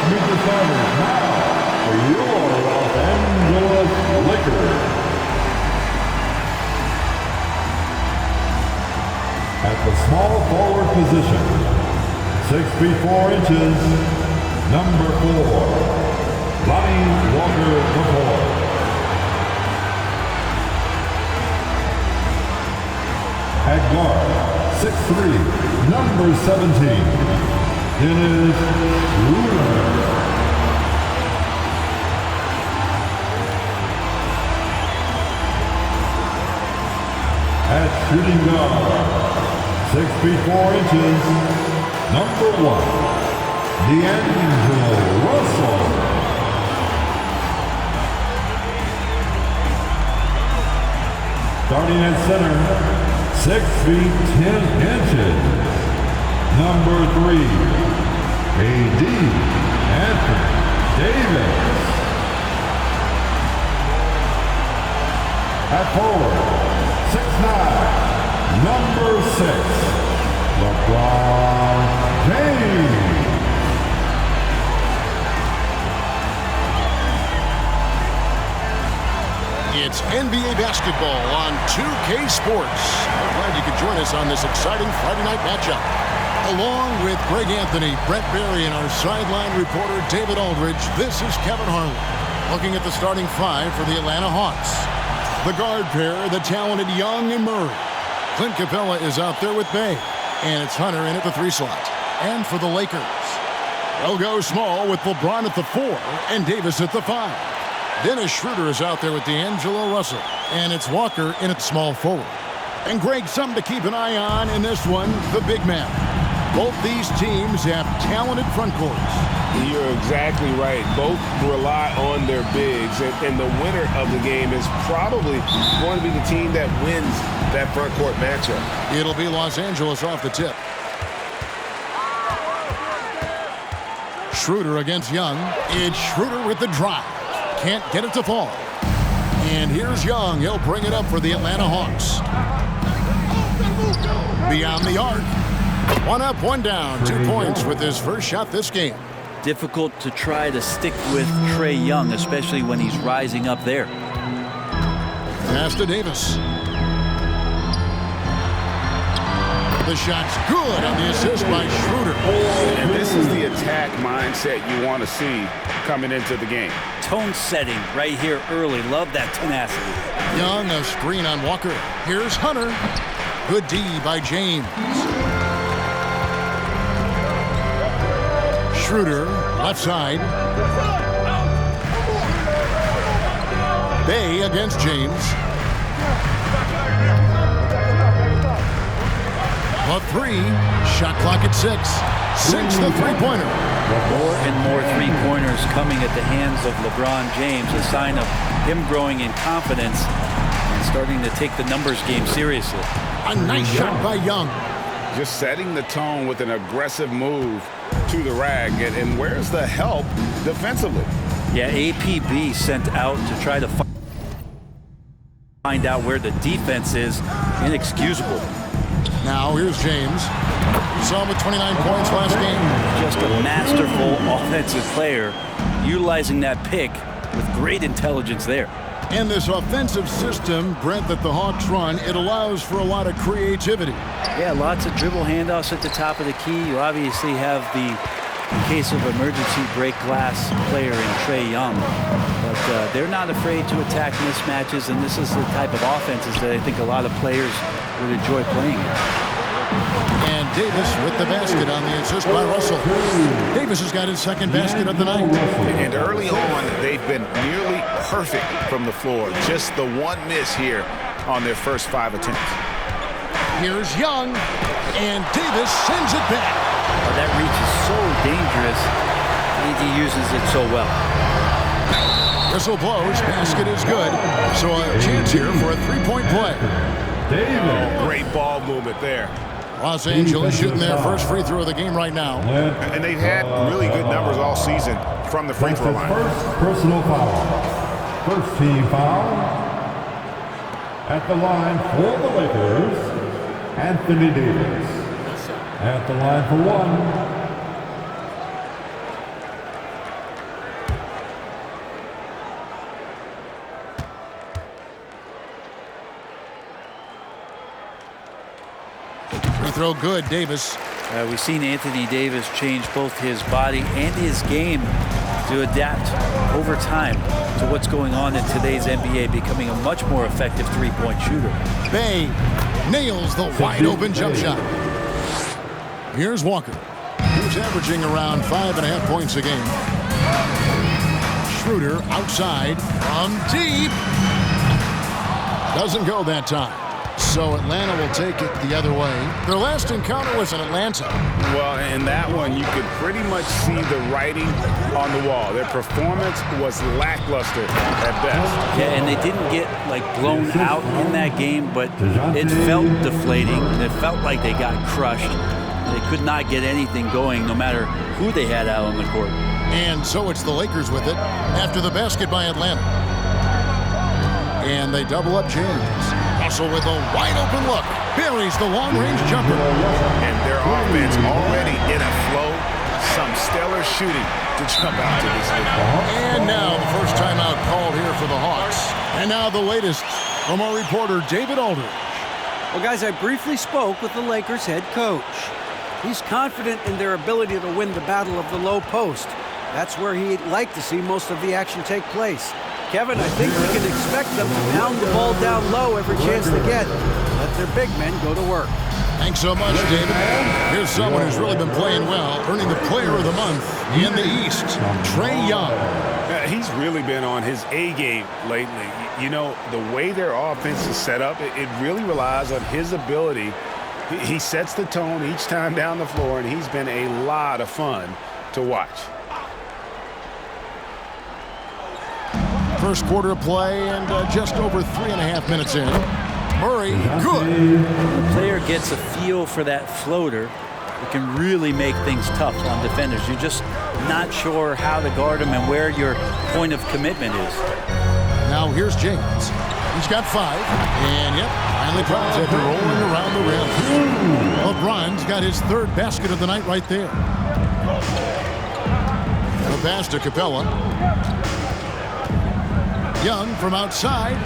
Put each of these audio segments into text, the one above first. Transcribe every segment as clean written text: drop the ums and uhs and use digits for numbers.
meet the starters now for your Los Angeles Lakers. At the small forward position, 6 feet 4 inches, number 4, Lonnie Walker IV. At guard, 6'3", number 17, Dennis Schroeder. At shooting guard, 6 feet 4 inches, number 1, D'Angelo Russell. Starting at center, 6 feet 10 inches, number 3, A.D. Anthony Davis. At forward, 6'9", number 6, LeBron James. It's NBA basketball on 2K Sports. I'm glad you could join us on this exciting Friday night matchup. Along with Greg Anthony, Brett Berry, and our sideline reporter David Aldridge, this is Kevin Harlan. Looking at the starting five for the Atlanta Hawks. The guard pair, the talented Young and Murray. Clint Capella is out there with Bay. And it's Hunter in at the 3 slot. And for the Lakers, they'll go small with LeBron at the 4 and Davis at the 5. Dennis Schroeder is out there with D'Angelo Russell. And it's Walker in at small forward. And Greg, something to keep an eye on in this one, the big man. Both these teams have talented front courts. You're exactly right. Both rely on their bigs. And the winner of the game is probably going to be the team that wins that front court matchup. It'll be Los Angeles off the tip. Schroeder against Young. It's Schroeder with the drive. Can't get it to fall. And here's Young. He'll bring it up for the Atlanta Hawks. Beyond the arc. 1 up, 1 down. 2 points with his first shot this game. Difficult to try to stick with Trae Young, especially when he's rising up there. Pass to Davis. The shot's good on the assist by Schroeder. And this is the attack mindset you want to see coming into the game. Tone setting right here early. Love that tenacity. Young, a screen on Walker. Here's Hunter. Good D by James. Schroeder, left side. Bay against James. A 3, shot clock at 6. 6 the three-pointer. More and more three-pointers coming at the hands of LeBron James, a sign of him growing in confidence and starting to take the numbers game seriously. A nice shot by Young. Just setting the tone with an aggressive move to the rack. And where's the help defensively? Yeah, APB sent out to try to find out where the defense is. Inexcusable. Now here's James. We saw him with 29 points last game. Just a masterful offensive player, utilizing that pick with great intelligence there. And this offensive system, Brent, that the Hawks run, it allows for a lot of creativity. Yeah, lots of dribble handoffs at the top of the key. You obviously have the, in case of emergency, break glass player in Trae Young. But they're not afraid to attack mismatches, and this is the type of offenses that I think a lot of players would enjoy playing. And Davis with the basket on the assist by Russell. Davis has got his second basket of the night. And early on, they've been nearly perfect from the floor. Just the one miss here on their first 5 attempts. Here's Young, and Davis sends it back. Oh, that reach is so dangerous. AD uses it so well. Whistle blows, basket is good. So a chance here for a three-point play. Oh, great ball movement there. Los Angeles shooting their first free throw of the game right now. And they've had really good numbers all season from the free throw line. First personal foul. First team foul. At the line for the Lakers, Anthony Davis. At the line for 1, throw good, Davis. We've seen Anthony Davis change both his body and his game to adapt over time to what's going on in today's NBA, becoming a much more effective three-point shooter. Bay nails the wide-open jump shot. Here's Walker, who's averaging around 5.5 points a game. Schroeder outside from deep. Doesn't go that time. So Atlanta will take it the other way. Their last encounter was in Atlanta. Well, in that one, you could pretty much see the writing on the wall. Their performance was lackluster at best. Yeah, and they didn't get like blown out in that game, but it felt deflating. It felt like they got crushed. They could not get anything going, no matter who they had out on the court. And so it's the Lakers with it after the basket by Atlanta. And they double up James. Russell with a wide-open look. Buries the long-range jumper. And their offense already in a flow. Some stellar shooting to jump out to this league. And now the first timeout called here for the Hawks. And now the latest from our reporter, David Aldridge. Well, guys, I briefly spoke with the Lakers head coach. He's confident in their ability to win the battle of the low post. That's where he'd like to see most of the action take place. Kevin, I think we can expect them to pound the ball down low every chance they get. Let their big men go to work. Thanks so much, David. Here's someone who's really been playing well, earning the Player of the Month in the East, Trae Young. He's really been on his A game lately. You know, the way their offense is set up, it really relies on his ability. He sets the tone each time down the floor, and he's been a lot of fun to watch. First quarter of play and just over 3.5 minutes in. Murray, good. When the player gets a feel for that floater, it can really make things tough on defenders. You're just not sure how to guard them and where your point of commitment is. Now here's James. He's got 5. And yep, finally drops after rolling around the rim. LeBron's got his 3rd basket of the night right there. The pass to Capella. Young from outside,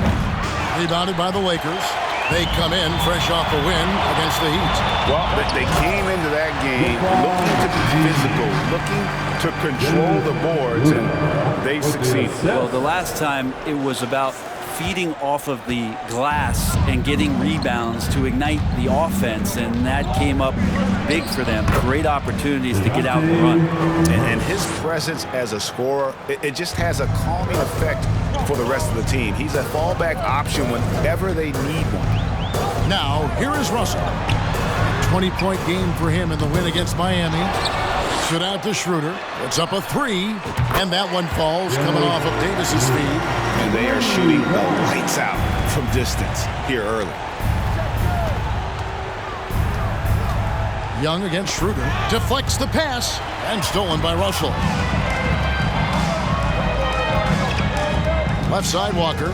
rebounded by the Lakers. They come in fresh off a win against the Heat. Well, they came into that game looking to be physical, looking to control the boards, and they succeeded. Well, the last time it was about feeding off of the glass and getting rebounds to ignite the offense, and that came up big for them. Great opportunities to get out and run. And his presence as a scorer, it just has a calming effect for the rest of the team. He's a fallback option whenever they need one. Now, here is Russell. 20-point game for him in the win against Miami. It out to Schroeder. It's up a 3, and that one falls coming off of Davis's feed. And they are shooting the lights out from distance here early. Young against Schroeder. Deflects the pass, and stolen by Russell. Left side, Walker.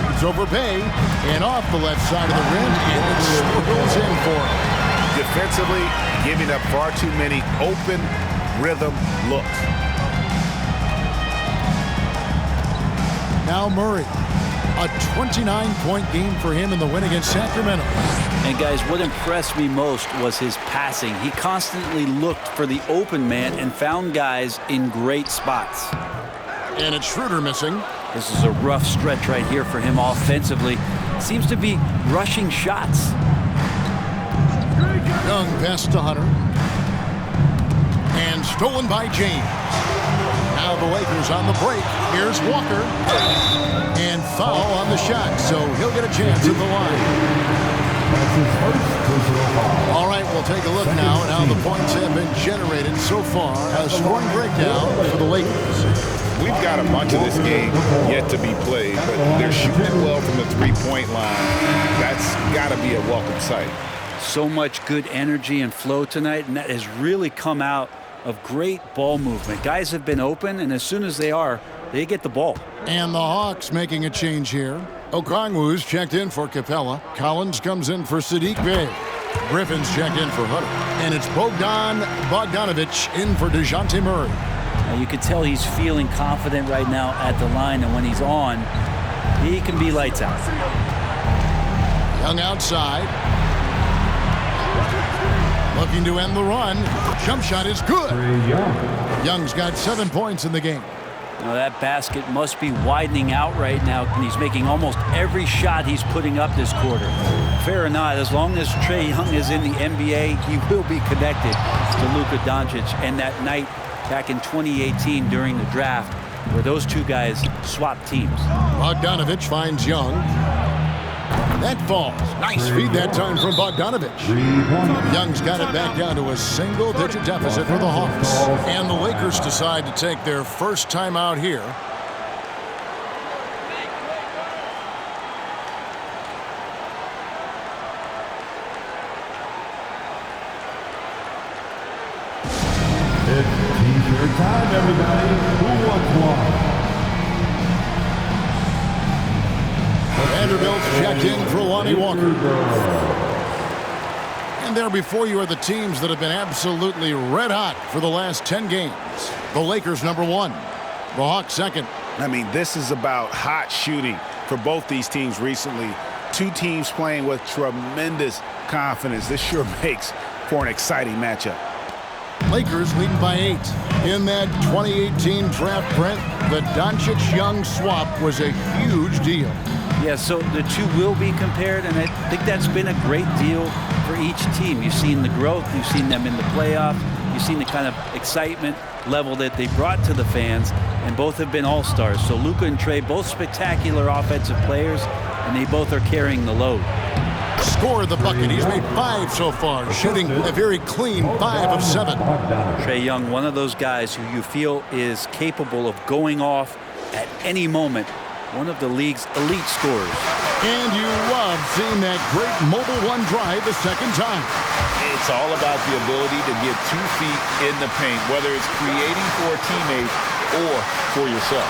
Shoots over Bay, and off the left side of the rim, and it swirls in for him. Defensively, giving up far too many open rhythm looks. Now Murray, a 29-point game for him in the win against Sacramento. And guys, what impressed me most was his passing. He constantly looked for the open man and found guys in great spots. And it's Schroeder missing. This is a rough stretch right here for him offensively. Seems to be rushing shots. Young pass to Hunter. And stolen by James. Now the Lakers on the break. Here's Walker. And foul on the shot, so he'll get a chance at the line. All right, we'll take a look now at how the points have been generated so far. A scoring breakdown for the Lakers. We've got a bunch of this game yet to be played, but they're shooting well from the three-point line. That's got to be a welcome sight. So much good energy and flow tonight, and that has really come out of great ball movement. Guys have been open, and as soon as they are, they get the ball. And the Hawks making a change here. Okongwu's checked in for Capella. Collins comes in for Sadiq Bey. Griffin's checked in for Hunter. And it's Bogdanovich in for DeJounte Murray. Now you can tell he's feeling confident right now at the line, and when he's on, he can be lights out. Young outside. Looking to end the run. Jump shot is good. Trae Young. Young's got 7 points in the game. Now that basket must be widening out right now, and he's making almost every shot he's putting up this quarter. Fair or not, as long as Trae Young is in the NBA, he will be connected to Luka Doncic. And that night back in 2018 during the draft, where those two guys swapped teams. Bogdanovich finds Young. That falls. Nice feed that time from Bogdanovich. Young's got it back down to a single-digit deficit for the Hawks. And the Lakers decide to take their first time out here. It's T-shirt time, everybody. Who wants one? Vanderbilt's checked in for Lonnie Walker. And there before you are the teams that have been absolutely red hot for the last 10 games. The Lakers #1, the Hawks second. I mean, this is about hot shooting for both these teams recently. Two teams playing with tremendous confidence. This sure makes for an exciting matchup. Lakers leading by 8. In that 2018 draft, Brent, the Doncic-Young swap was a huge deal. Yeah, so the two will be compared, and I think that's been a great deal for each team. You've seen the growth, you've seen them in the playoffs, you've seen the kind of excitement level that they brought to the fans, and both have been all-stars. So Luka and Trae, both spectacular offensive players, and they both are carrying the load. Score the bucket. He's made 5 so far, shooting a very clean 5 of 7. Trae Young, one of those guys who you feel is capable of going off at any moment. One of the league's elite scorers. And you love seeing that great mobile one drive the second time. It's all about the ability to get 2 feet in the paint, whether it's creating for a teammate or for yourself.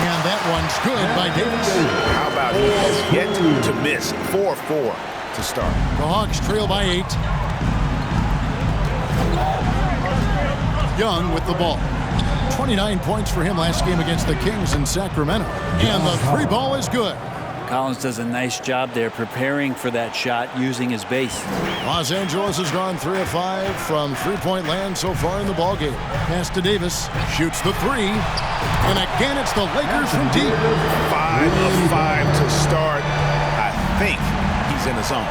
And that one's good by Davis. How about he has yet to miss 4-4 to start. The Hawks trail by 8. Young with the ball. 29 points for him last game against the Kings in Sacramento. And the 3 ball is good. Collins does a nice job there preparing for that shot using his base. Los Angeles has gone 3 of 5 from three-point land so far in the ballgame. Pass to Davis. Shoots the 3. And again, it's the Lakers from deep. 5 of 5 to start. I think he's in the zone.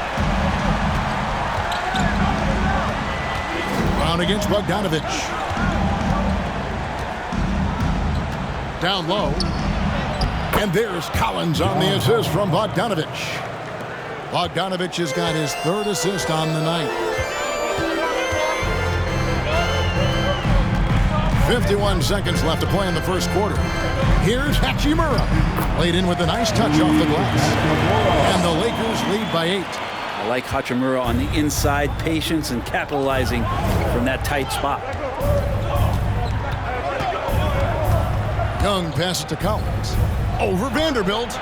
Brown against Bogdanovich. Down low. And there's Collins on the assist from Bogdanovich. Bogdanovich has got his 3rd assist on the night. 51 seconds left to play in the first quarter. Here's Hachimura. Laid in with a nice touch off the glass. And the Lakers lead by 8. I like Hachimura on the inside, patience and capitalizing from that tight spot. Young passes to Collins. Over Vanderbilt.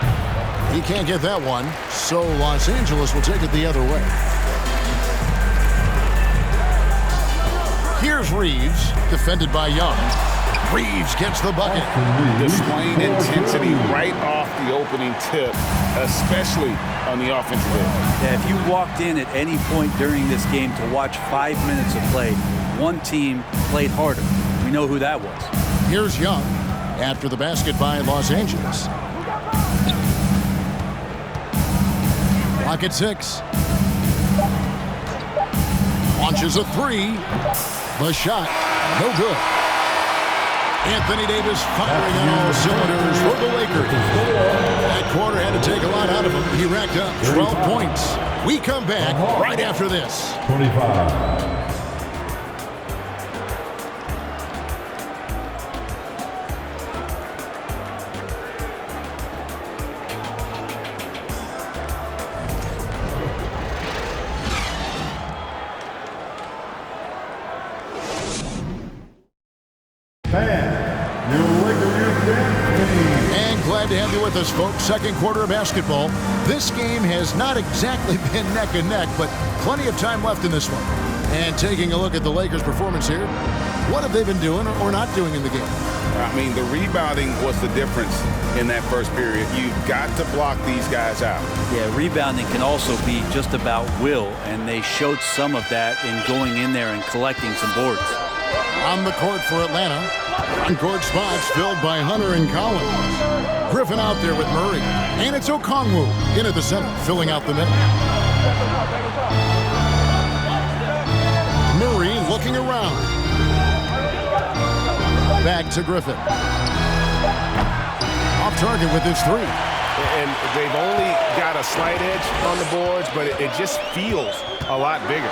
He can't get that one, so Los Angeles will take it the other way. Here's Reeves, defended by Young. Reeves gets the bucket. Displaying intensity right off the opening tip, especially on the offensive end. Yeah, if you walked in at any point during this game to watch 5 minutes of play, one team played harder. We know who that was. Here's Young after the basket by Los Angeles. Clock at 6. Launches a 3. The shot, no good. Anthony Davis firing on all cylinders for the Lakers. That quarter had to take a lot out of him. He racked up 12 points. We come back right after this. 25. And glad to have you with us, folks. Second quarter of basketball. This game has not exactly been neck and neck, but plenty of time left in this one. And taking a look at the Lakers' performance here, what have they been doing or not doing in the game? I mean, the rebounding was the difference in that first period. You've got to block these guys out. Yeah, rebounding can also be just about will, and they showed some of that in going in there and collecting some boards. On the court for Atlanta, on-court spots filled by Hunter and Collins. Griffin out there with Murray, and it's Okongwu into the center, filling out the middle. Murray looking around. Back to Griffin. Off target with his three. And they've only got a slight edge on the boards, but it just feels a lot bigger.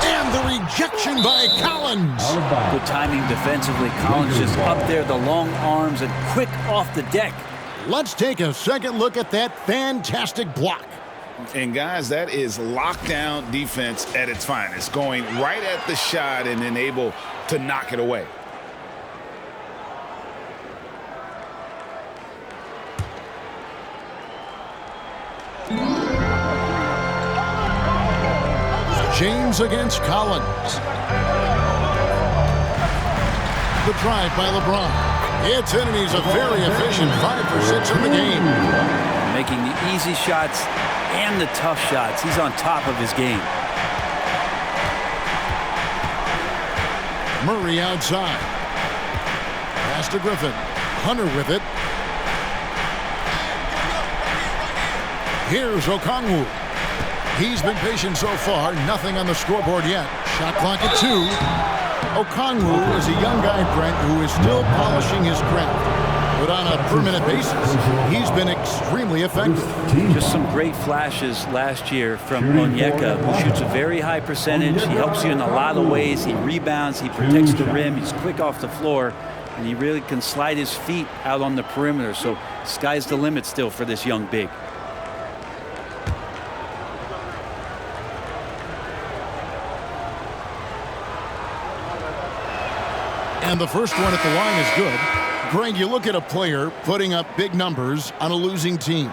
And the rejection by Collins. Good timing defensively. Collins just up there, the long arms, and quick off the deck. Let's take a second look at that fantastic block. And guys, that is lockdown defense at its finest, going right at the shot and then able to knock it away. James against Collins. The drive by LeBron. It's in, and he's a very efficient 5 for 6 in the game. Making the easy shots and the tough shots. He's on top of his game. Murray outside. Pass to Griffin. Hunter with it. Here's Okongwu. He's been patient so far. Nothing on the scoreboard yet. Shot clock at 2. Okongwu is a young guy, Brent, who is still polishing his craft. But on a permanent basis, he's been extremely effective. Just some great flashes last year from Onyeka, who shoots a very high percentage. He helps you in a lot of ways. He rebounds. He protects the rim. He's quick off the floor. And he really can slide his feet out on the perimeter. So sky's the limit still for this young big. And the first one at the line is good. Greg, you look at a player putting up big numbers on a losing team.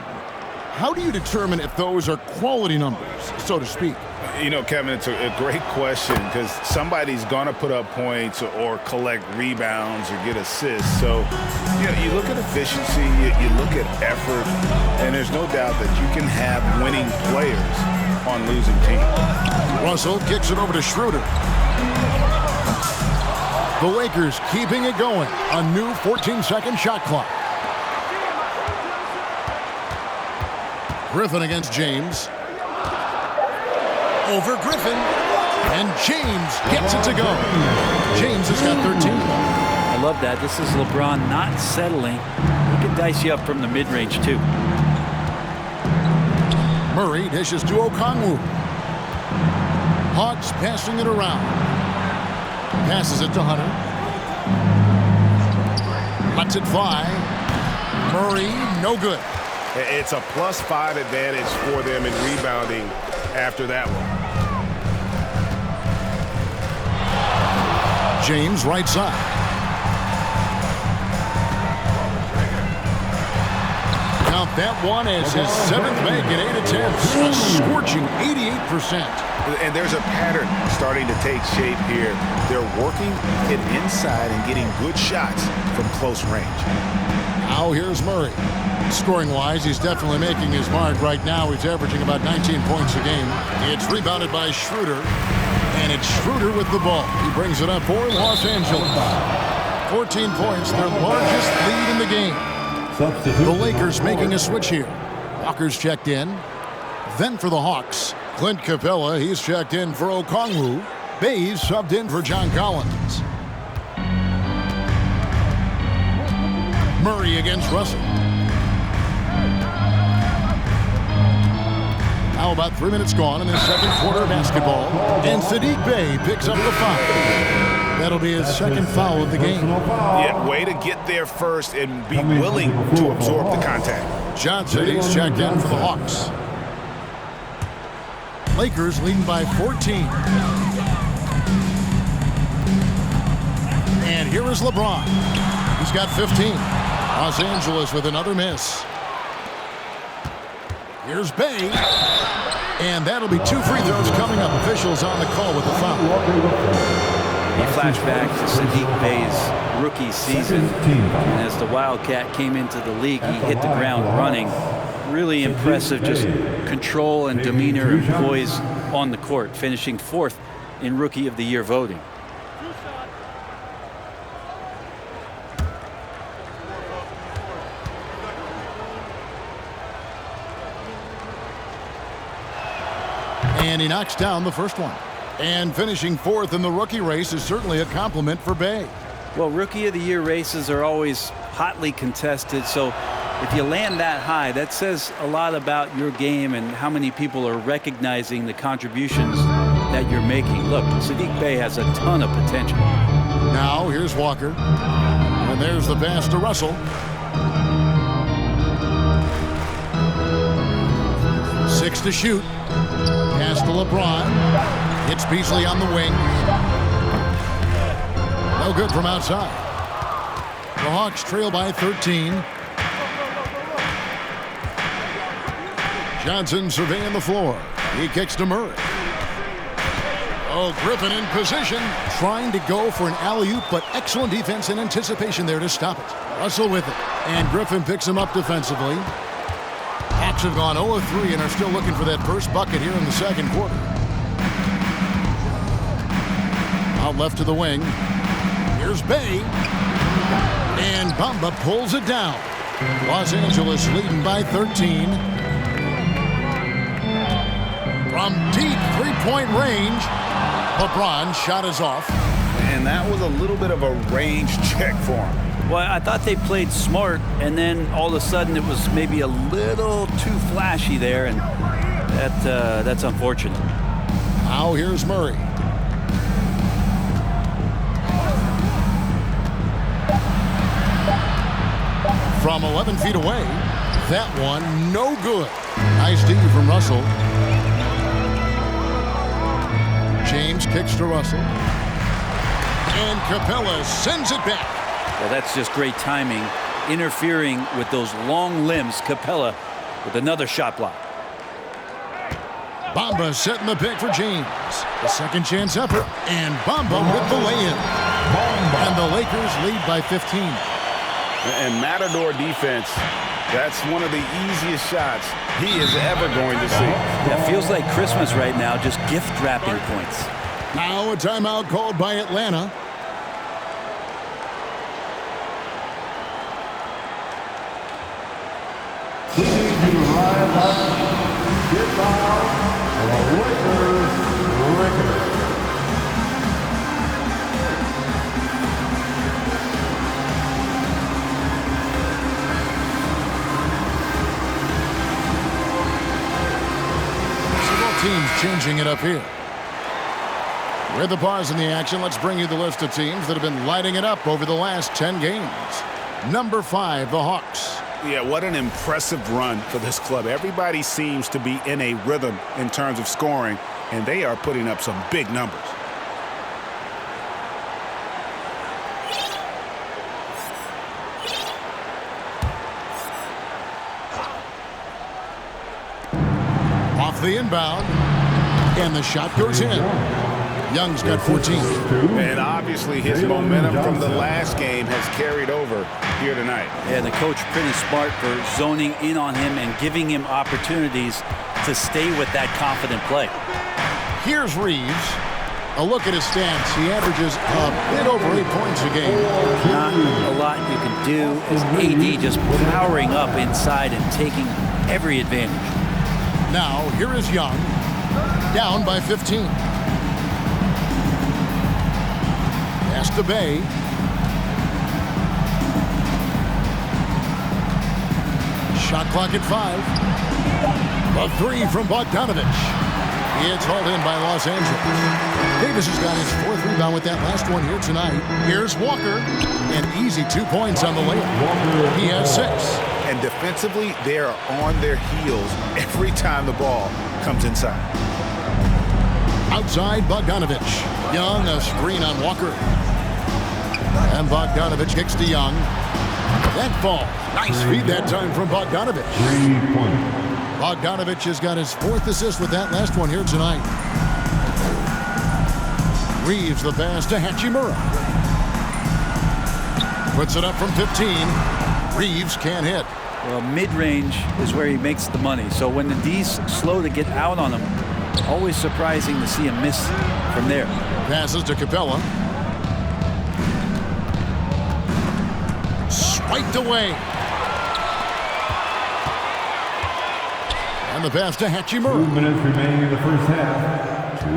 How do you determine if those are quality numbers, so to speak? You know, Kevin, it's a great question because somebody's going to put up points or collect rebounds or get assists. So, you know, you look at efficiency, you look at effort, and there's no doubt that you can have winning players on losing teams. Russell kicks it over to Schroeder. The Lakers keeping it going. A new 14-second shot clock. Griffin against James. Over Griffin. And James gets it to go. James has got 13. I love that. This is LeBron not settling. He can dice you up from the mid-range, too. Murray dishes to Okongwu. Hawks passing it around. Passes it to Hunter. Lets it fly. Murray, no good. It's a +5 advantage for them in rebounding after that one. James right side. Count that one as his 7th make at 8 attempts. A scorching 88%. And there's a pattern starting to take shape here. They're working it inside and getting good shots from close range. Now here's Murray. Scoring-wise, he's definitely making his mark right now. He's averaging about 19 points a game. It's rebounded by Schroeder, and it's Schroeder with the ball. He brings it up for Los Angeles. 14 points, their largest lead in the game. The Lakers making a switch here. Walker's checked in. Then for the Hawks, Clint Capella, he's checked in for Okongwu. Bays subbed in for John Collins. Murray against Russell. Now about 3 minutes gone in the second quarter of basketball. And Sadiq Bey picks up the foul. That'll be his second foul of the game. Yeah, way to get there first and be willing to absorb the contact. Johnson, he's checked in for the Hawks. Lakers leading by 14. And here is LeBron. He's got 15. Los Angeles with another miss. Here's Bey. And that'll be 2 free throws coming up. Officials on the call with the foul. You flash back to Sadiq Bey's rookie season. And as the Wildcat came into the league, he hit the ground running. Really impressive, just control and demeanor and poise on the court, finishing 4th in Rookie of the Year voting. And he knocks down the first one. And finishing 4th in the rookie race is certainly a compliment for Bey. Well, Rookie of the Year races are always hotly contested, so if you land that high, that says a lot about your game and how many people are recognizing the contributions that you're making. Look, Sadiq Bey has a ton of potential. Now here's Walker. And there's the pass to Russell. 6 to shoot. Pass to LeBron. Hits Beasley on the wing. No good from outside. The Hawks trail by 13. Johnson surveying the floor. He kicks to Murray. Oh, Griffin in position, trying to go for an alley-oop, but excellent defense and anticipation there to stop it. Russell with it, and Griffin picks him up defensively. Hawks have gone 0 of 3 and are still looking for that first bucket here in the second quarter. Out left to the wing. Here's Bey. And Bamba pulls it down. Los Angeles leading by 13. From deep three-point range, LeBron shot is off. And that was a little bit of a range check for him. Well, I thought they played smart, and then all of a sudden it was maybe a little too flashy there, and that's unfortunate. Now here's Murray. From 11 feet away, that one no good. Nice D from Russell. James kicks to Russell. And Capella sends it back. Well, that's just great timing, interfering with those long limbs. Capella with another shot block. Bamba setting the pick for James. The second chance effort. And Bamba with the lay-in. And the Lakers lead by 15. And Matador defense, that's one of the easiest shots he is ever going to see. Yeah, feels like Christmas right now, just gift wrapping points. Now a timeout called by Atlanta. We need you to rise up, get down, the Lakers. Teams changing it up here. With the pause in the action, let's bring you the list of teams that have been lighting it up over the last 10 games. Number 5, the Hawks. Yeah, what an impressive run for this club. Everybody seems to be in a rhythm in terms of scoring, and they are putting up some big numbers. Off the inbound, and the shot goes in. Young's got 14. And obviously his momentum from the last game has carried over here tonight. Yeah, the coach pretty smart for zoning in on him and giving him opportunities to stay with that confident play. Here's Reeves. A look at his stats. He averages a bit over 8 points a game. Not a lot you can do as AD just powering up inside and taking every advantage. Now, here is Young, down by 15. Pass to Bey. Shot clock at 5. A 3 from Bogdanovich. It's hauled in by Los Angeles. Davis has got his 4th rebound with that last one here tonight. Here's Walker. An easy 2 points on the layup. He has 6. And defensively, they are on their heels every time the ball comes inside. Outside, Bogdanovich. Young, a screen on Walker. And Bogdanovich kicks to Young. That ball. Nice feed that time from Bogdanovich. 3 points. Bogdanovich has got his 4th assist with that last one here tonight. Reeves the pass to Hachimura. Puts it up from 15. Reeves can't hit. Well, mid-range is where he makes the money. So when the D's slow to get out on him, always surprising to see him miss from there. Passes to Capella. Swiped away. And the pass to Hachimura. 2 minutes remaining in the first half. 2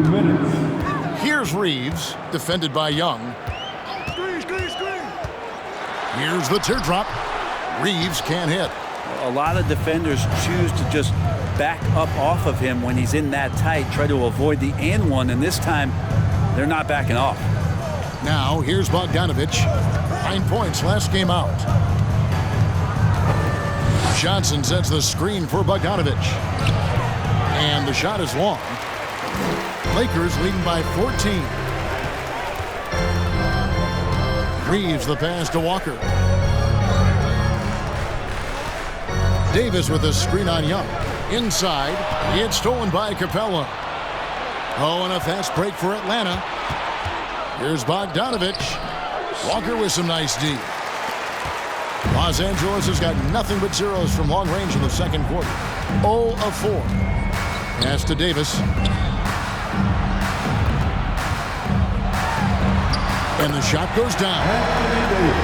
minutes. Here's Reeves, defended by Young. Here's the teardrop. Reeves can't hit. A lot of defenders choose to just back up off of him when he's in that tight, try to avoid the and one, and this time they're not backing off. Now here's Bogdanovich. 9 points last game out. Johnson sets the screen for Bogdanovich. And the shot is long. Lakers leading by 14. Reeves the pass to Walker. Davis with a screen on Young. Inside, it's stolen by Capella. Oh, and a fast break for Atlanta. Here's Bogdanovich. Walker with some nice D. Los Angeles has got nothing but zeros from long range in the second quarter. 0 of 4. Pass to Davis. And the shot goes down.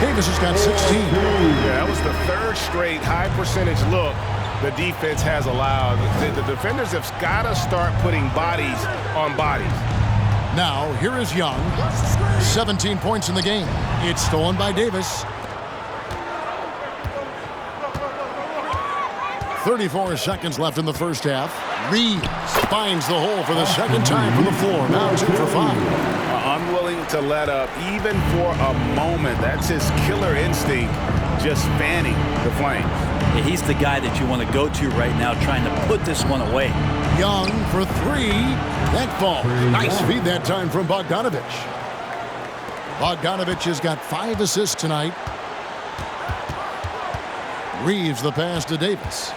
Davis has got 16. Yeah, that was the 3rd straight high percentage look the defense has allowed. The defenders have got to start putting bodies on bodies. Now, here is Young. 17 points in the game. It's stolen by Davis. 34 seconds left in the first half. Reeves finds the hole for the second time from the floor. Now 2 for 5. Unwilling to let up even for a moment. That's his killer instinct, just fanning the flames. Yeah, he's the guy that you want to go to right now, trying to put this one away. Young for 3. That ball. Nice feed that time from Bogdanovich. Bogdanovich has got 5 assists tonight. Reeves the pass to Davis.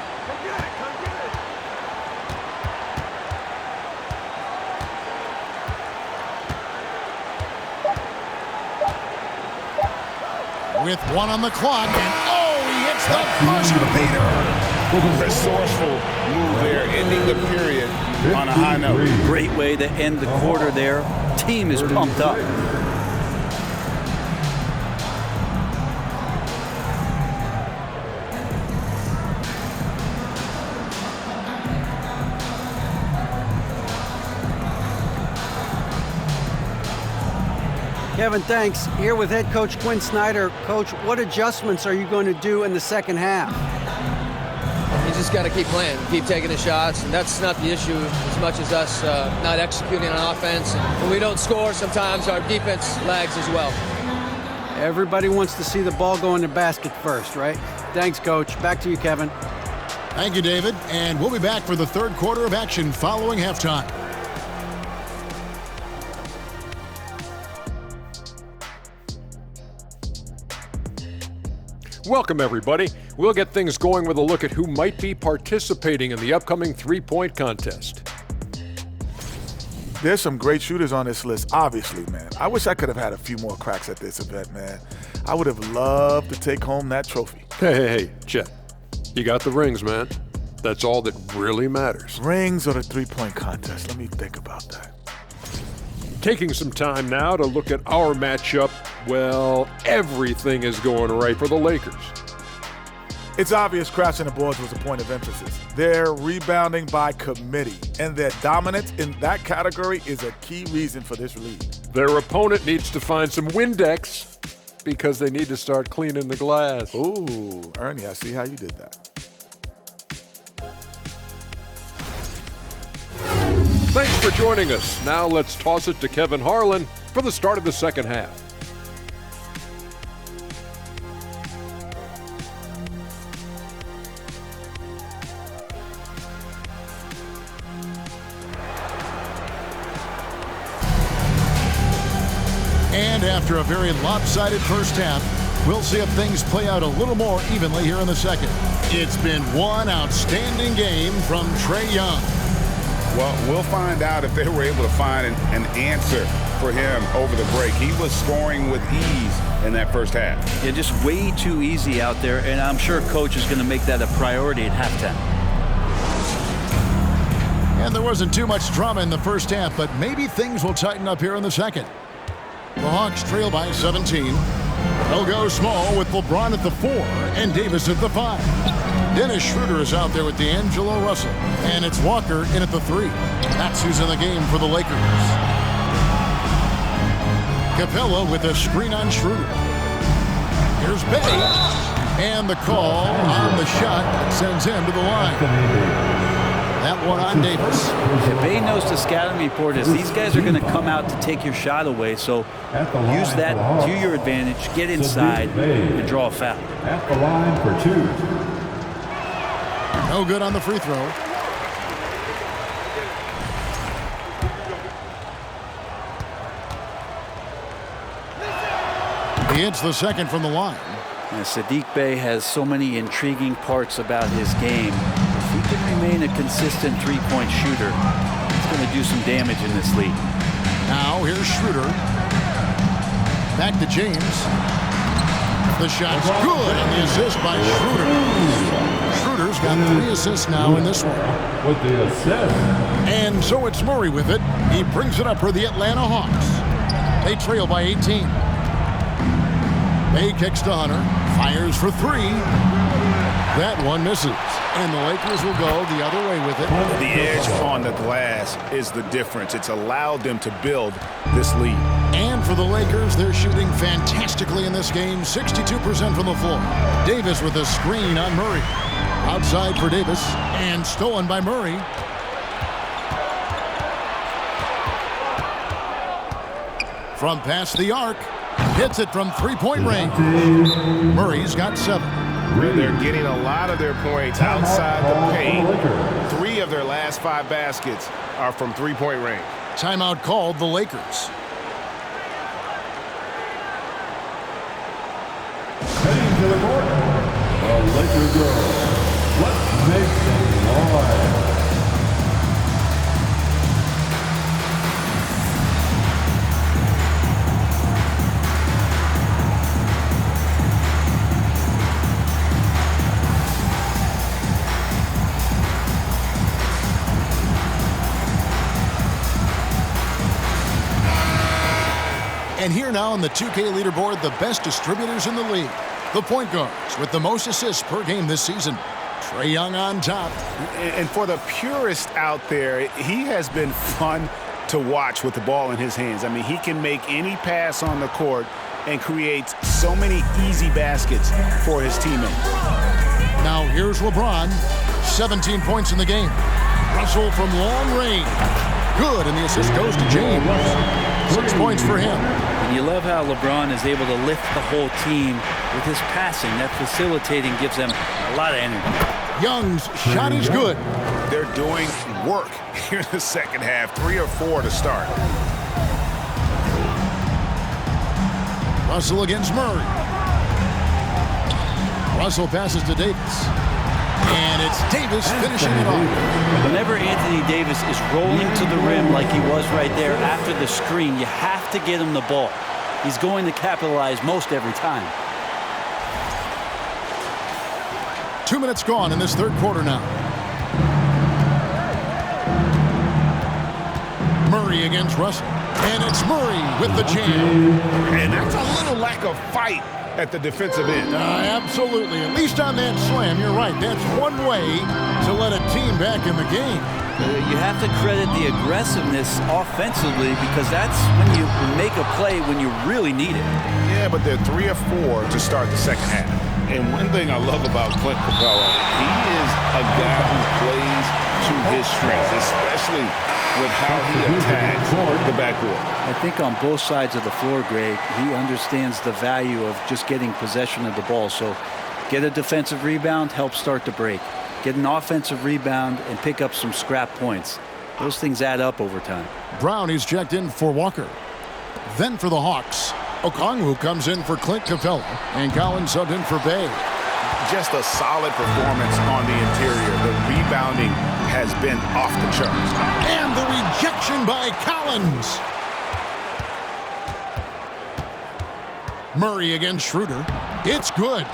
With 1 on the clock, and he hits the buzzer beater. Resourceful move there, ending the period on a high note. Great way to end the quarter there. Team is pumped up. Kevin, thanks. Here with head coach Quinn Snyder. Coach, what adjustments are you going to do in the second half? You just got to keep playing, keep taking the shots, and that's not the issue as much as us not executing on offense. And when we don't score, sometimes our defense lags as well. Everybody wants to see the ball go in the basket first, right? Thanks, Coach. Back to you, Kevin. Thank you, David. And we'll be back for the third quarter of action following halftime. Welcome, everybody. We'll get things going with a look at who might be participating in the upcoming three-point contest. There's some great shooters on this list, obviously, man. I wish I could have had a few more cracks at this event, man. I would have loved to take home that trophy. Hey, Chet. You got the rings, man. That's all that really matters. Rings or the three-point contest? Let me think about that. Taking some time now to look at our matchup. Well, everything is going right for the Lakers. It's obvious crashing the boards was a point of emphasis. They're rebounding by committee, and their dominance in that category is a key reason for this lead. Their opponent needs to find some Windex because they need to start cleaning the glass. Ooh, Ernie, I see how you did that. Thanks for joining us. Now let's toss it to Kevin Harlan for the start of the second half. And after a very lopsided first half, we'll see if things play out a little more evenly here in the second. It's been one outstanding game from Trae Young. Well, we'll find out if they were able to find an answer for him over the break. He was scoring with ease in that first half. Yeah, just way too easy out there, and I'm sure coach is going to make that a priority at halftime. And there wasn't too much drama in the first half, but maybe things will tighten up here in the second. The Hawks trail by 17. They'll go small with LeBron at the 4 and Davis at the 5. Dennis Schroeder is out there with D'Angelo Russell, and it's Walker in at the 3. That's who's in the game for the Lakers. Capella with a screen on Schroeder. Here's Bay, and the call on the shot that sends him to the line. That one on Davis. Yeah, Bay knows the scouting report is these guys are going to come out to take your shot away, so use that to your advantage, get inside, and draw a foul. At the line for 2. No good on the free throw. He hits the second from the line. And Sadiq Bey has so many intriguing parts about his game. If he can remain a consistent three-point shooter, he's going to do some damage in this league. Now here's Schroeder. Back to James. The shot's good, and the assist by Schroeder. Schroeder's got 3 assists now in this one. With the assist. And so it's Murray with it. He brings it up for the Atlanta Hawks. They trail by 18. Bay kicks to Hunter. Fires for 3. That one misses. And the Lakers will go the other way with it. The edge on the glass is the difference. It's allowed them to build this lead. And for the Lakers, they're shooting fantastically in this game. 62% from the floor. Davis with a screen on Murray. Outside for Davis, and stolen by Murray. From past the arc, hits it from three-point range. Murray's got 7. They're getting a lot of their points outside the paint. 3 of their last 5 baskets are from three-point range. Timeout called the Lakers. Heading to the court, the Lakers girls. Let's make some noise. And here now on the 2K leaderboard, the best distributors in the league. The point guards with the most assists per game this season. Trae Young on top. And for the purist out there, he has been fun to watch with the ball in his hands. I mean, he can make any pass on the court and create so many easy baskets for his teammates. Now here's LeBron. 17 points in the game. Russell from long range. Good, and the assist goes to James. 6 points for him. And you love how LeBron is able to lift the whole team with his passing. That facilitating gives them a lot of energy. Young's shot is good. They're doing work here in the second half. 3 or 4 to start. Russell against Murray. Russell passes to Davis. And it's Davis finishing it off. Whenever Anthony Davis is rolling to the rim like he was right there after the screen, you have to get him the ball. He's going to capitalize most every time. 2 minutes gone in this third quarter now. Murray against Russell. And it's Murray with the jam. And that's a little lack of fight at the defensive end. Absolutely. At least on that slam, you're right. That's one way to let a team back in the game. You have to credit the aggressiveness offensively because that's when you make a play when you really need it. Yeah, but they're 3 or 4 to start the second half. And one thing I love about Clint Capella, he is a guy who plays to his strengths, especially with how he attacks the backcourt. I think on both sides of the floor, Greg, he understands the value of just getting possession of the ball. So get a defensive rebound, help start the break. Get an offensive rebound and pick up some scrap points. Those things add up over time. Brown is checked in for Walker. Then for the Hawks, Okongwu comes in for Clint Capella, and Collins subbed in for Bay. just a solid performance on the interior. The rebounding has been off the charts. And the rejection by Collins. Murray against Schroeder. It's good.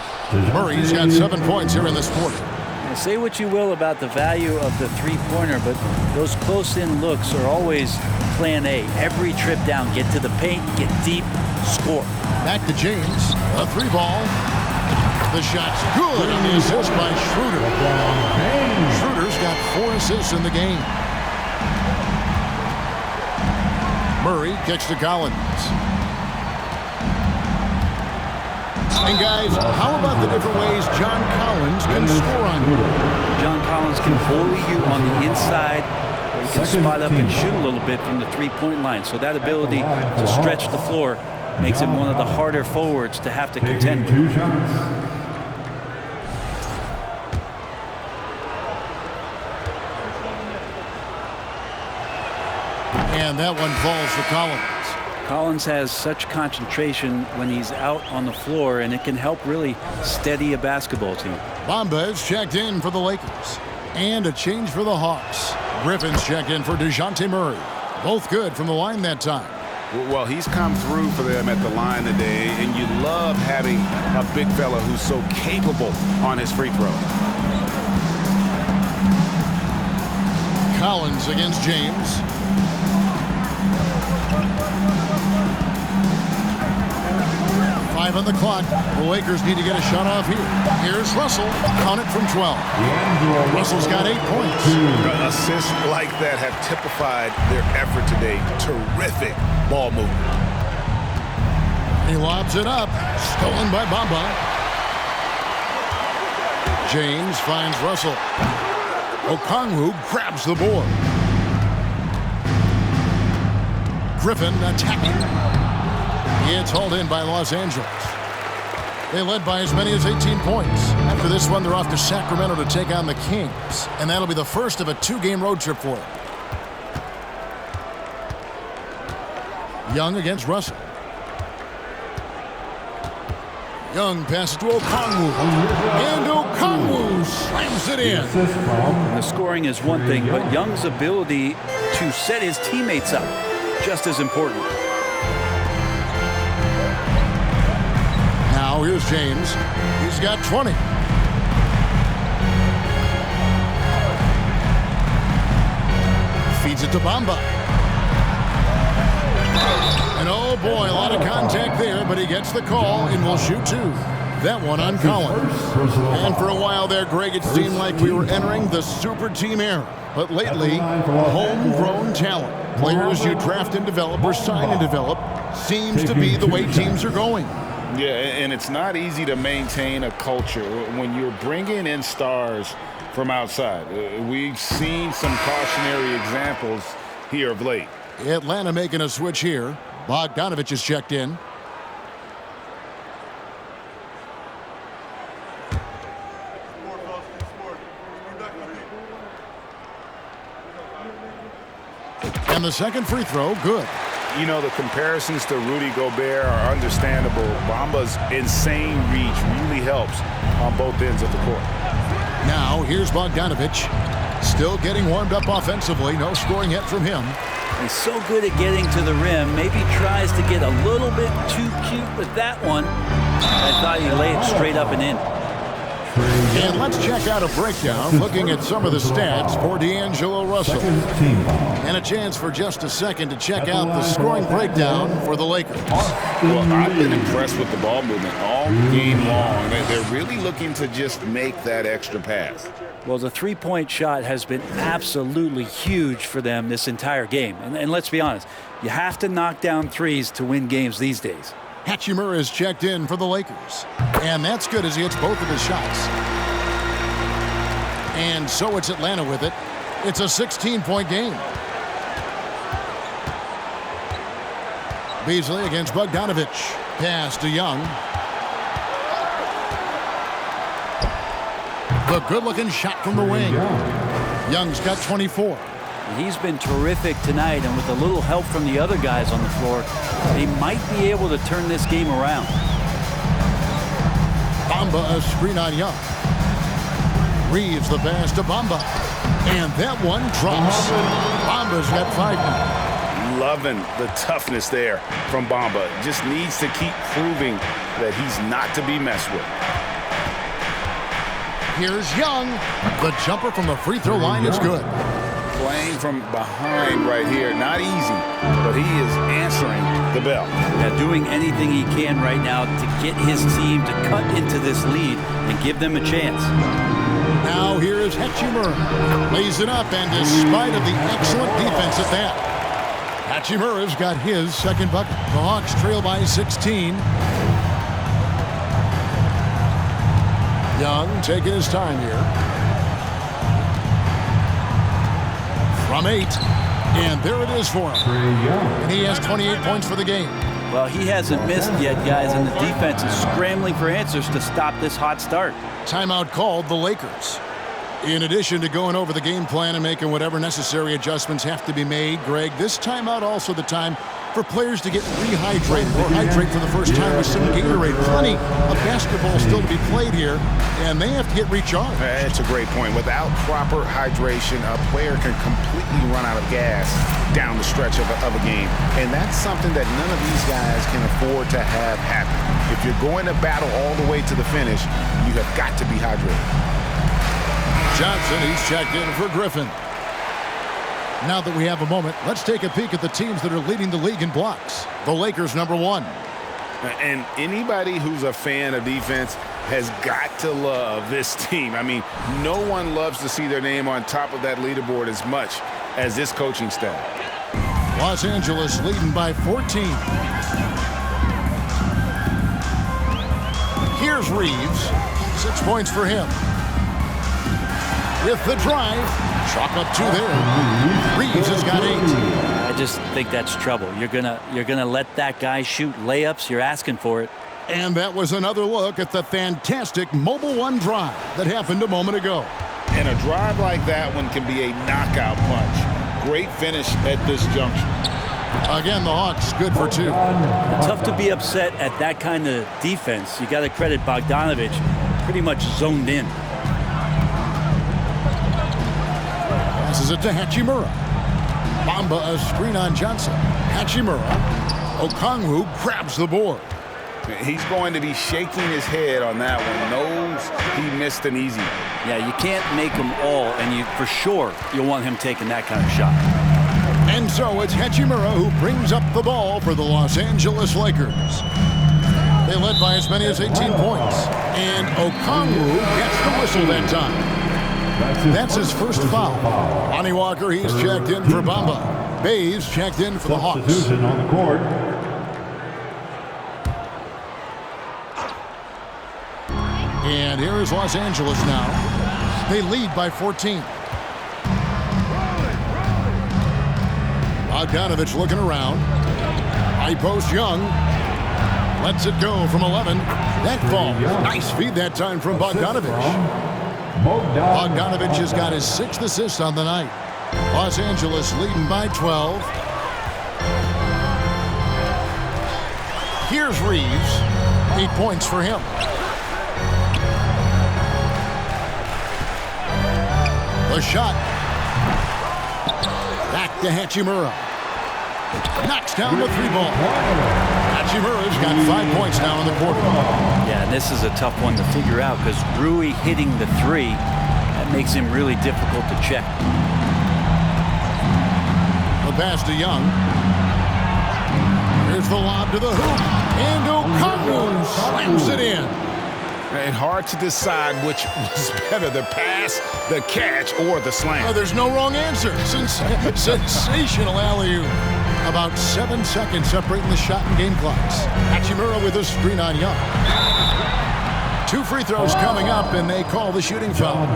Murray's got 7 points here in this quarter. Now, say what you will about the value of the three-pointer, but those close-in looks are always plan A. Every trip down, get to the paint, get deep, score. Back to James. A 3-ball. The shot's good on the assist by Schroeder. Schroeder's got 4 assists in the game. Murray kicks to Collins. And guys, how about the different ways John Collins can score on you? John Collins can bully you on the inside, or he can spot up and shoot a little bit from the three-point line. So that ability to stretch the floor makes him one of the harder forwards to have to contend with. And that one falls for Collins. Collins has such concentration when he's out on the floor, and it can help really steady a basketball team. Bamba is checked in for the Lakers. And a change for the Hawks. Griffin's checked in for DeJounte Murray. Both good from the line that time. Well, he's come through for them at the line today, and you love having a big fella who's so capable on his free throw. Collins against James. Five on the clock. The Lakers need to get a shot off here. Here's Russell. Count it from 12. Russell's got 8 points. Assists like that have typified their effort today. Terrific ball movement. He lobs it up. Stolen by Bamba. James finds Russell. Okongwu grabs the board. Griffin attacking. It's hauled in by Los Angeles. They led by as many as 18 points. After this one, they're off to Sacramento to take on the Kings. And that'll be the first of a 2-game road trip for them. Young against Russell. Young passes to Okongwu. And Okongwu slams it in. The scoring is one thing, but Young's ability to set his teammates up, just as important. Now here's James. He's got 20. Feeds it to Bamba. And oh boy, a lot of contact there, but he gets the call and will shoot 2. That one on Collins. And for a while there, Greg, it seemed like we were entering the super team era. But lately, homegrown talent, players you draft and develop or sign and develop, seems to be the way teams are going. Yeah, and it's not easy to maintain a culture when you're bringing in stars from outside. We've seen some cautionary examples here of late. Atlanta making a switch here. Bogdanovich is checked in. And the second free throw, good. You know, the comparisons to Rudy Gobert are understandable. Bamba's insane reach really helps on both ends of the court. Now, here's Bogdanovich. Still getting warmed up offensively. No scoring yet from him. He's so good at getting to the rim. Maybe tries to get a little bit too cute with that one. I thought he laid straight up and in. And let's check out a breakdown looking at some of the stats for D'Angelo Russell. And a chance for just a second to check out the scoring breakdown for the Lakers. Well, I've been impressed with the ball movement all game long. They're really looking to just make that extra pass. Well, the three-point shot has been absolutely huge for them this entire game. And let's be honest, you have to knock down threes to win games these days. Hachimura is checked in for the Lakers. And that's good as he hits both of his shots. And so it's Atlanta with it. It's a 16-point game. Beasley against Bogdanovich. Pass to Young. The good-looking shot from the wing. Young's got 24. He's been terrific tonight, and with a little help from the other guys on the floor, they might be able to turn this game around. Bamba a screen on Young. Reeves the pass to Bamba. And that one drops. Bamba's got 5 now. Loving the toughness there from Bamba. Just needs to keep proving that he's not to be messed with. Here's Young. The jumper from the free throw line is good. Playing from behind right here, not easy, but he is answering the bell. Yeah, doing anything he can right now to get his team to cut into this lead and give them a chance. Now here is Hachimura. Lays it up, and despite of the excellent defense at that, Hachimura's got his second bucket. The Hawks trail by 16. Young taking his time here. From 8. And there it is for him. And he has 28 points for the game. Well, he hasn't missed yet, guys, and the defense is scrambling for answers to stop this hot start. Timeout called the Lakers. In addition to going over the game plan and making whatever necessary adjustments have to be made, Greg, this timeout also the time for players to get rehydrated or hydrate for the first time with some Gatorade. Plenty of basketball still to be played here, and they have to get recharged. That's a great point. Without proper hydration, a player can completely run out of gas down the stretch of a game. And that's something that none of these guys can afford to have happen. If you're going to battle all the way to the finish, you have got to be hydrated. Johnson, he's checked in for Griffin. Now that we have a moment, let's take a peek at the teams that are leading the league in blocks. The Lakers, number 1. And anybody who's a fan of defense has got to love this team. I mean, no one loves to see their name on top of that leaderboard as much as this coaching staff. Los Angeles leading by 14. Here's Reeves. 6 points for him. With the drive, chalk up 2 there. Reeves has got 8. I just think that's trouble. You're gonna let that guy shoot layups. You're asking for it. And that was another look at the fantastic Mobile One drive that happened a moment ago. And a drive like that one can be a knockout punch. Great finish at this junction. Again, the Hawks good for 2. Tough to be upset at that kind of defense. You got to credit Bogdanovich. Pretty much zoned in. Passes it to Hachimura. Bamba a screen on Johnson. Hachimura. Okongwu grabs the board. He's going to be shaking his head on that one. Knows he missed an easy. Yeah, you can't make them all, and for sure you'll want him taking that kind of shot. And so it's Hachimura who brings up the ball for the Los Angeles Lakers. They led by as many as 18 points. And Okongwu gets the whistle that time. That's his first foul. Lonnie Walker, he's checked in for Bamba. Bays checked in for the Hawks. Substitution on the court. And here is Los Angeles now. They lead by 14. Bogdanovich looking around. High post Young. Lets it go from 11. That ball. Nice feed that time from Bogdanovich. Bogdanovich has got his 6th assist on the night. Los Angeles leading by 12. Here's Reeves. 8 points for him. The shot. Back to Hachimura. Knocks down the 3-ball. Hachimura's got 5 points now in the quarter. Yeah, and this is a tough one to figure out because Rui hitting the 3, that makes him really difficult to check. The pass to Young. Here's the lob to the hoop. And Okongwu slams it in. And hard to decide which was better, the pass, the catch, or the slam. Oh, there's no wrong answer. Sensational alley-oop. About 7 seconds separating the shot and game clocks. Hachimura with a screen on Young. 2 free throws coming up, and they call the shooting foul.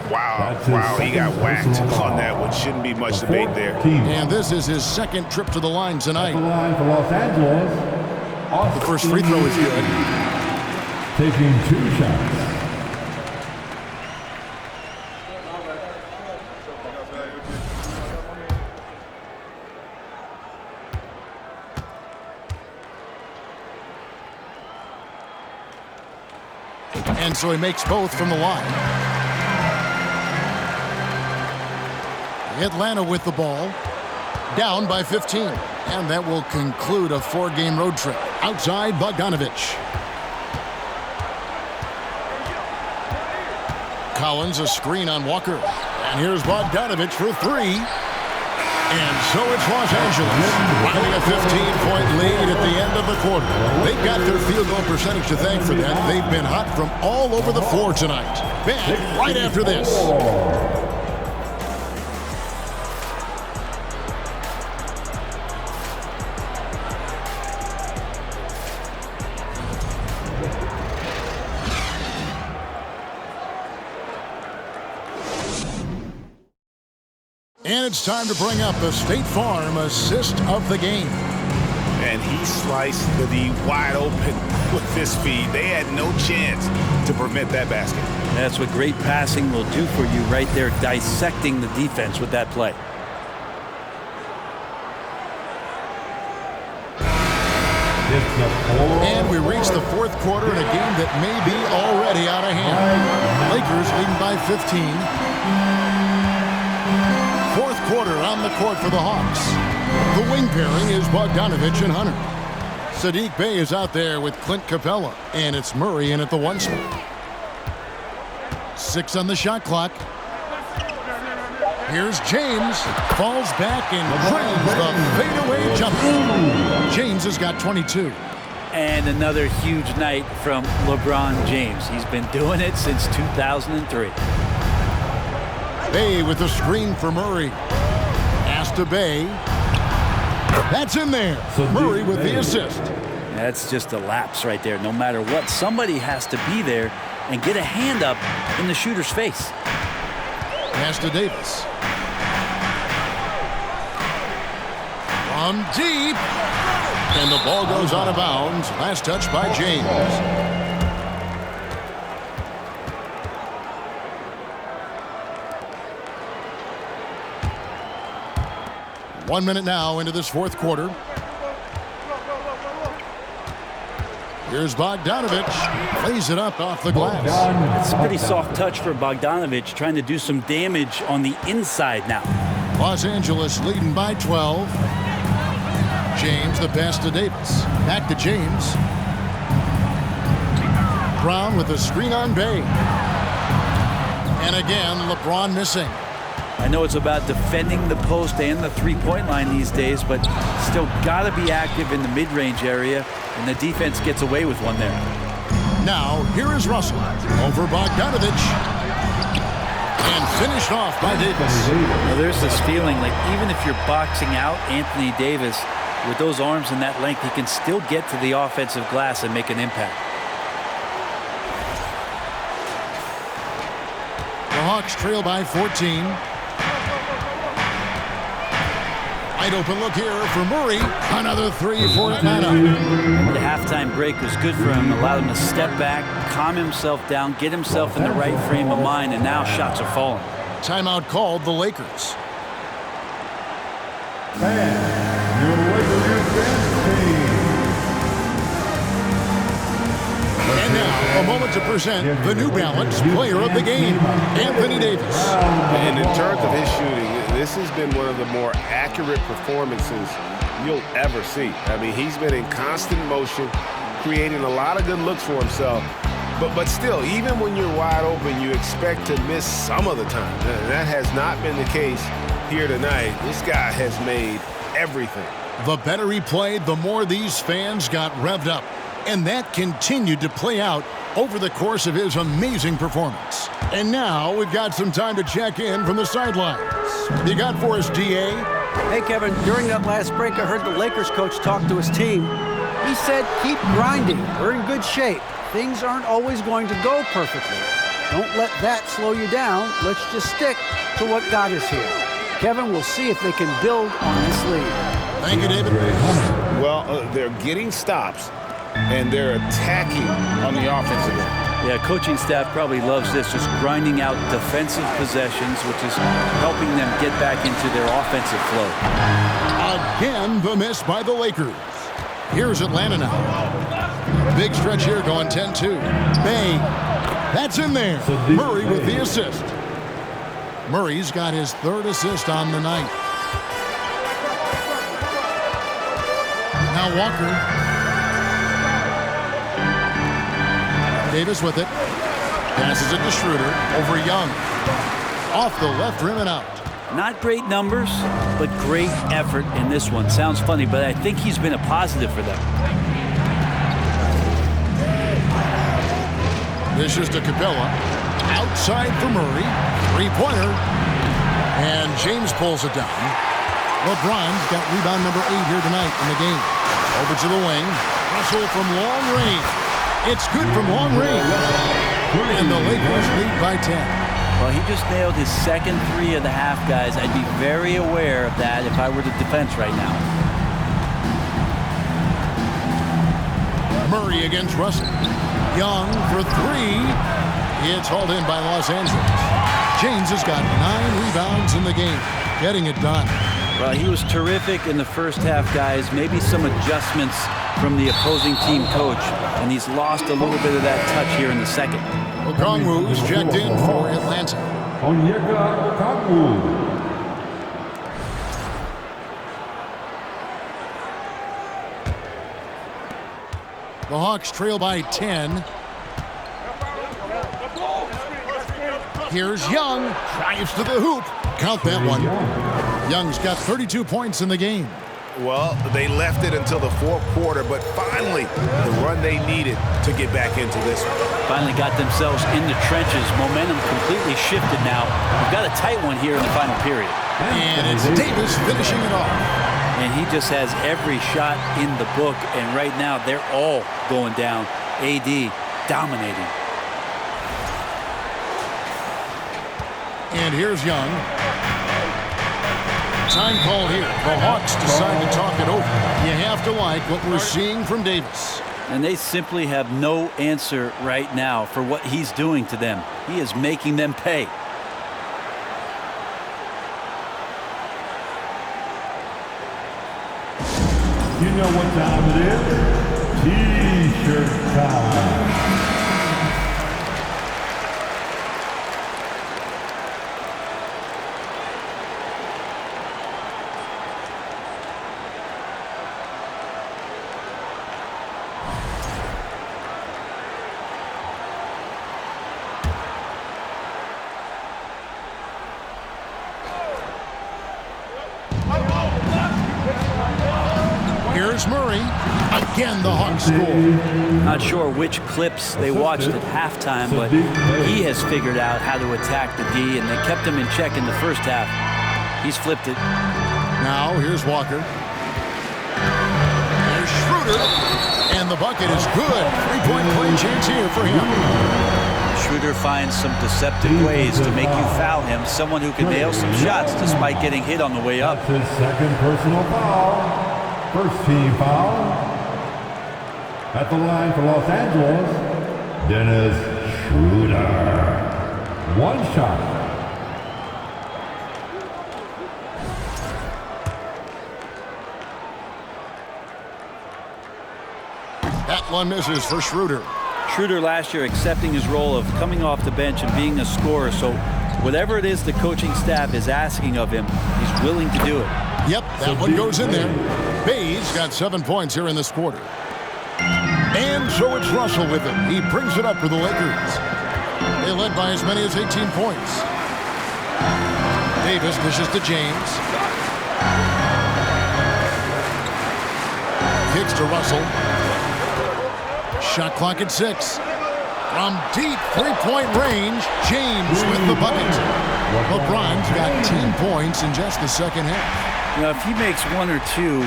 Wow, he got whacked on that one. Shouldn't be much debate there. And this is his 2nd trip to the line tonight. The line for Los Angeles. The first free throw is good. Taking 2 shots. And so he makes both from the line. Atlanta with the ball. Down by 15. And that will conclude a 4-game road trip. Outside, Bogdanovich. Collins, a screen on Walker. And here's Bogdanovich for 3. And so it's Los Angeles, having a 15-point lead at the end of the quarter. They've got their field goal percentage to thank for that. They've been hot from all over the floor tonight. Back right after this. And it's time to bring up the State Farm assist of the game. And he sliced the wide open with his feed. They had no chance to prevent that basket. That's what great passing will do for you right there, dissecting the defense with that play. And we reach the fourth quarter in a game that may be already out of hand. Lakers leading by 15. Fourth quarter on the court for the Hawks. The wing pairing is Bogdanovich and Hunter. Sadiq Bey is out there with Clint Capella, and it's Murray in at the 1 spot. 6 on the shot clock. Here's James. Falls back and drains the fadeaway jumper. James has got 22. And another huge night from LeBron James. He's been doing it since 2003. Bey with a screen for Murray. Pass to Bey. That's in there. Murray with the assist. That's just a lapse right there. No matter what, somebody has to be there and get a hand up in the shooter's face. Pass to Davis. From deep. And the ball goes out of bounds. Last touch by James. 1 minute now into this fourth quarter. Here's Bogdanovich. Plays it up off the glass. It's a pretty soft touch for Bogdanovich, trying to do some damage on the inside now. Los Angeles leading by 12. James, the pass to Davis. Back to James. Brown with a screen on Bey. And again, LeBron missing. I know it's about defending the post and the three-point line these days, but still got to be active in the mid-range area, and the defense gets away with one there. Now, here is Russell over Bogdanovich. And finished off by Davis. Well, there's this feeling like even if you're boxing out Anthony Davis with those arms and that length, he can still get to the offensive glass and make an impact. The Hawks trail by 14. Wide open look here for Murray. Another 3 for Atlanta. The halftime break was good for him. Allowed him to step back, calm himself down, get himself in the right frame of mind, and now shots are falling. Timeout called the Lakers. And now, a moment to present the New Balance Player of the Game, Anthony Davis. And in terms of his shooting, this has been one of the more accurate performances you'll ever see. I mean, he's been in constant motion, creating a lot of good looks for himself. But still, even when you're wide open, you expect to miss some of the time. And that has not been the case here tonight. This guy has made everything. The better he played, the more these fans got revved up. And that continued to play out over the course of his amazing performance. And now we've got some time to check in from the sidelines. You got for us, DA? Hey, Kevin, during that last break, I heard the Lakers coach talk to his team. He said, keep grinding. We're in good shape. Things aren't always going to go perfectly. Don't let that slow you down. Let's just stick to what got us here. Kevin, we'll see if they can build on this lead. Thank you, David. Well, they're getting stops, and they're attacking on the offensive end. Yeah, coaching staff probably loves this, just grinding out defensive possessions, which is helping them get back into their offensive flow. Again, the miss by the Lakers. Here's Atlanta now. Big stretch here going 10-2. Bay. That's in there. Murray with the assist. Murray's got his 3rd assist on the night. Now Walker. Davis with it. Passes it to Schroeder. Over Young. Off the left rim and out. Not great numbers, but great effort in this one. Sounds funny, but I think he's been a positive for them. This is to Capella. Outside for Murray. 3-pointer. And James pulls it down. LeBron's got rebound number 8 here tonight in the game. Over to the wing. Russell from long range. It's good from long range. And the Lakers lead by 10. Well, he just nailed his 2nd 3 of the half, guys. I'd be very aware of that if I were the defense right now. Murray against Russell. Young for 3. It's hauled in by Los Angeles. James has got 9 rebounds in the game. Getting it done. Well, he was terrific in the first half, guys. Maybe some adjustments from the opposing team coach, and he's lost a little bit of that touch here in the second. Okongwu's checked in for Atlanta. Onyeka Okongwu. The Hawks trail by 10. Here's Young. Drives to the hoop. Count that one. Young's got 32 points in the game. Well, they left it until the 4th quarter, but finally the run they needed to get back into this one. Finally got themselves in the trenches. Momentum completely shifted now. We've got a tight one here in the final period. And it's Davis finishing it off. And he just has every shot in the book, and right now they're all going down. AD dominating. And here's Young. Time call here. The Hawks decide to talk it over. You have to like what we're seeing from Davis. And they simply have no answer right now for what he's doing to them. He is making them pay. You know what time it is? T-shirt time. Here's Murray. Again, the Hawks score. Not sure which clips they watched at halftime, but he has figured out how to attack the D, and they kept him in check in the first half. He's flipped it. Now, here's Walker. There's Schroeder. And the bucket is good. 3-point play chance here for him. Schroeder finds some deceptive ways to make you foul him. Someone who can nail some shots despite getting hit on the way up. That's his 2nd personal foul. First team foul. At the line for Los Angeles, Dennis Schroeder. 1 shot. That one misses for Schroeder. Schroeder last year accepting his role of coming off the bench and being a scorer. So whatever it is the coaching staff is asking of him, he's willing to do it. Yep, that one goes in there. Bay's got 7 points here in this quarter. And so it's Russell with it. He brings it up for the Lakers. They led by as many as 18 points. Davis dishes to James. Kicks to Russell. Shot clock at 6. From deep 3-point range, James with the bucket. LeBron's got 10 points in just the second half. You know, if he makes 1 or 2,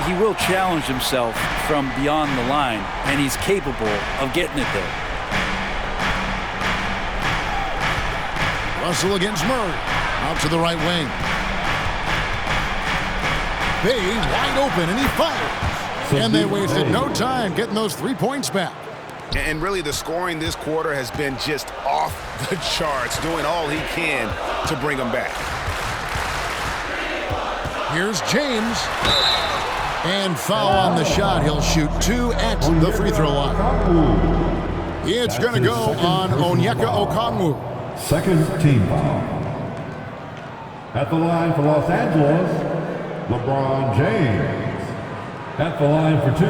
he will challenge himself from beyond the line, and he's capable of getting it there. Russell against Murray. Out to the right wing. Bay wide open, and he fires. And they wasted no time getting those 3 points back. And really, the scoring this quarter has been just off the charts, doing all he can to bring them back. Here's James. And foul on the shot. He'll shoot 2 at the free throw line. It's going to go on Onyeka Okongwu. Second team foul. At the line for Los Angeles, LeBron James. At the line for 2.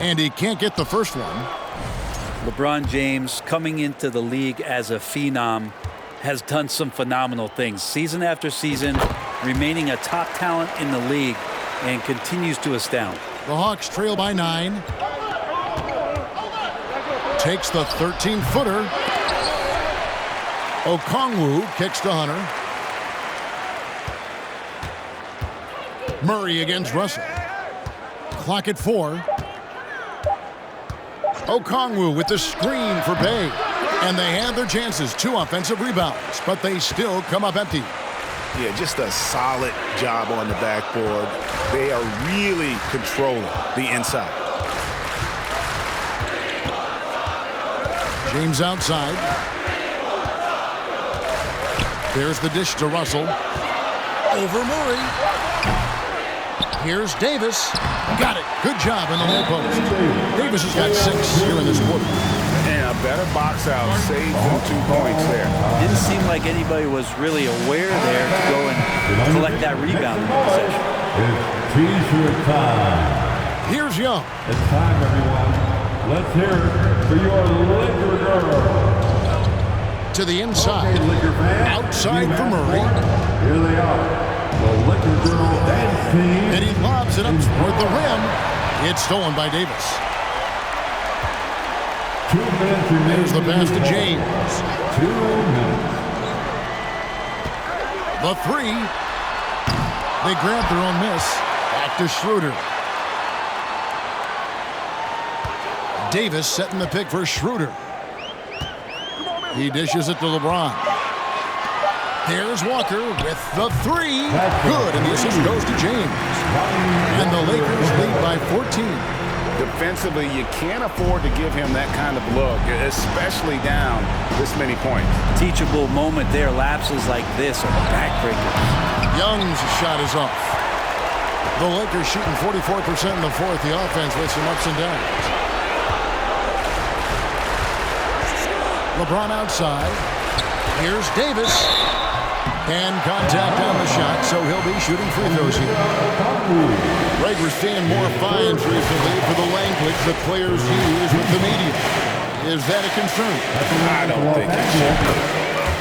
And he can't get the first one. LeBron James, coming into the league as a phenom, has done some phenomenal things. Season after season, remaining a top talent in the league, and continues to astound. The Hawks trail by 9. Takes the 13-footer. Okongwu kicks to Hunter. Murray against Russell. Clock at 4. Okongwu with the screen for Bay. And they had their chances. 2 offensive rebounds, but they still come up empty. Yeah, just a solid job on the backboard. They are really controlling the inside. James outside. There's the dish to Russell. Over Murray. Here's Davis. Got it. Good job in the low post. Davis has got 6 here in this quarter. And a better box out saves them 2 points there. Didn't seem like anybody was really aware there to go and collect that rebound in the possession. It's T-shirt time. Here's Young. It's time, everyone. Let's hear it for your Laker girl. To the inside. Okay, Laker fans, outside for Murray. Here they are. The Laker girl dance team. And he lobs it up toward the rim. It's stolen by Davis. 2 minutes remaining. There's the pass to James. 2 minutes. The 3. They grab their own miss. Back to Schroeder. Davis setting the pick for Schroeder. He dishes it to LeBron. There's Walker with the 3. Good, and the assist goes to James. And the Lakers lead by 14. Defensively, you can't afford to give him that kind of look, especially down this many points. Teachable moment there. Lapses like this are backbreakers. Young's shot is off. The Lakers shooting 44% in the fourth. The offense with some ups and downs. LeBron outside. Here's Davis. And contact on the shot, so he'll be shooting free throws here. Greg, we're seeing more fines recently for the language that players use with the media. Is that a concern? I don't think it should be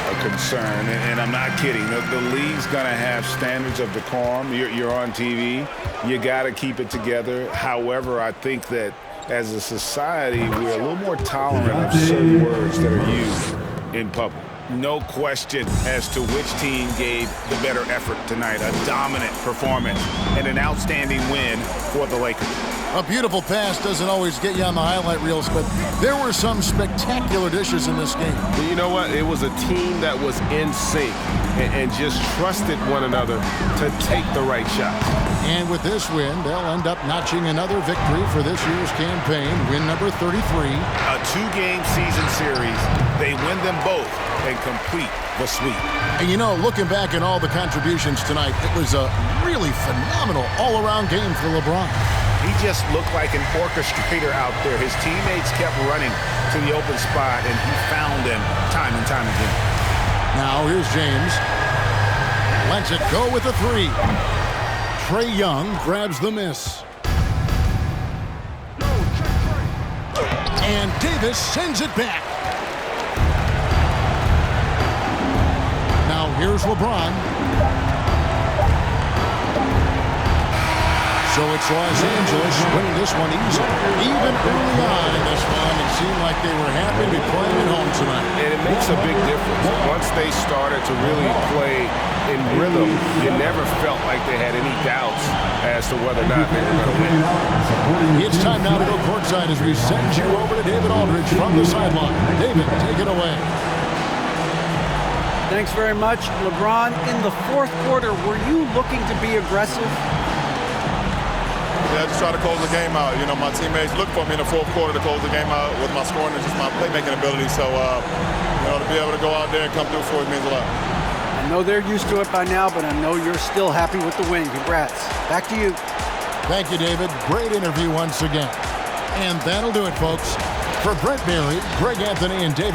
a concern, and I'm not kidding. The league's going to have standards of decorum. You're on TV. You got to keep it together. However, I think that as a society, we're a little more tolerant of certain words that are used in public. No question as to which team gave the better effort tonight. A dominant performance and an outstanding win for the Lakers. A beautiful pass doesn't always get you on the highlight reels, but there were some spectacular dishes in this game. You know what? It was a team that was in sync and just trusted one another to take the right shots. And with this win, they'll end up notching another victory for this year's campaign, win number 33. A 2-game season series. They win them both and complete the sweep. And you know, looking back at all the contributions tonight, it was a really phenomenal all-around game for LeBron. He just looked like an orchestrator out there. His teammates kept running to the open spot, and he found them time and time again. Now here's James. Lets it go with a 3. Trae Young grabs the miss. And Davis sends it back. Now here's LeBron. So it's Los Angeles winning this one easily. Even early on in this one, it seemed like they were happy to be playing at home tonight. And it makes a big difference. Once they started to really play in rhythm, you never felt like they had any doubts as to whether or not they were going to win. It's time now to go courtside as we send you over to David Aldridge from the sideline. David, take it away. Thanks very much. LeBron, in the fourth quarter, were you looking to be aggressive? Yeah, just try to close the game out. You know, my teammates look for me in the fourth quarter to close the game out with my scoring and just my playmaking ability. So, you know, to be able to go out there and come through for it means a lot. I know they're used to it by now, but I know you're still happy with the win. Congrats. Back to you. Thank you, David. Great interview once again. And that'll do it, folks. For Brent Barry, Greg Anthony, and David